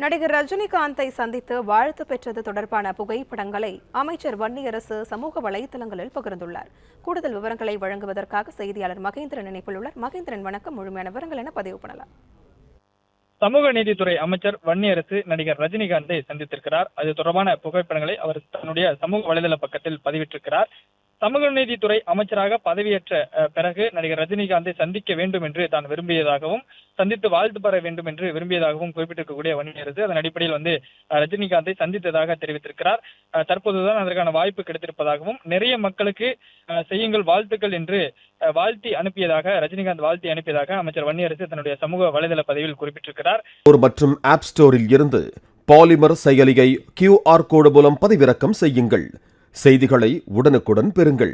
நடிகர் ரஜினிகாந்தை சந்தித்து வாழ்த்து பெற்றது தொடர்பான புகைப்படங்களை அமைச்சர் வன்னியரசு சமூக வலைதளங்களில் பகிர்ந்துள்ளார். கூடுதல் விவரங்களை வழங்குவதற்காக செய்தியாளர் மகேந்திரன் இணைப்பில் உள்ளார். மகேந்திரன், வணக்கம். முழுமையான விவரங்கள் என பதிவு பண்ணலாம். சமூக நீதித்துறை அமைச்சர் வன்னியரசு நடிகர் ரஜினிகாந்தை சந்தித்திருக்கிறார். அது தொடர்பான புகைப்படங்களை அவர் தன்னுடைய சமூக வலைதள பக்கத்தில் பதிவிட்டிருக்கிறார். சமூக நீதித்துறை அமைச்சராக பதவியேற்ற பிறகு நடிகர் ரஜினிகாந்தை சந்திக்க வேண்டும் என்று தான் விரும்பியதாகவும் சந்தித்து வாழ்த்து பெற வேண்டும் என்று விரும்பியதாகவும் குறிப்பிட்டிருக்கக்கூடிய வன்னியரசு அதன் அடிப்படையில் ரஜினிகாந்தை சந்தித்ததாக தெரிவித்திருக்கிறார். தற்போதுதான் அதற்கான வாய்ப்பு கிடைத்திருப்பதாகவும் நிறைய மக்களுக்கு செய்யுங்கள் வாழ்த்துக்கள் என்று ரஜினிகாந்த் வாழ்த்தி அனுப்பியதாக அமைச்சர் வன்னியரசு தன்னுடைய சமூக வலைதள பதிவில் குறிப்பிட்டிருக்கிறார். மற்றும் ஆப் ஸ்டோரில் இருந்து பாலிமர் செயலியை QR கோடு மூலம் பதிவிறக்கம் செய்யுங்கள். செய்திகளை உடனுக்குடன் பெறுங்கள்.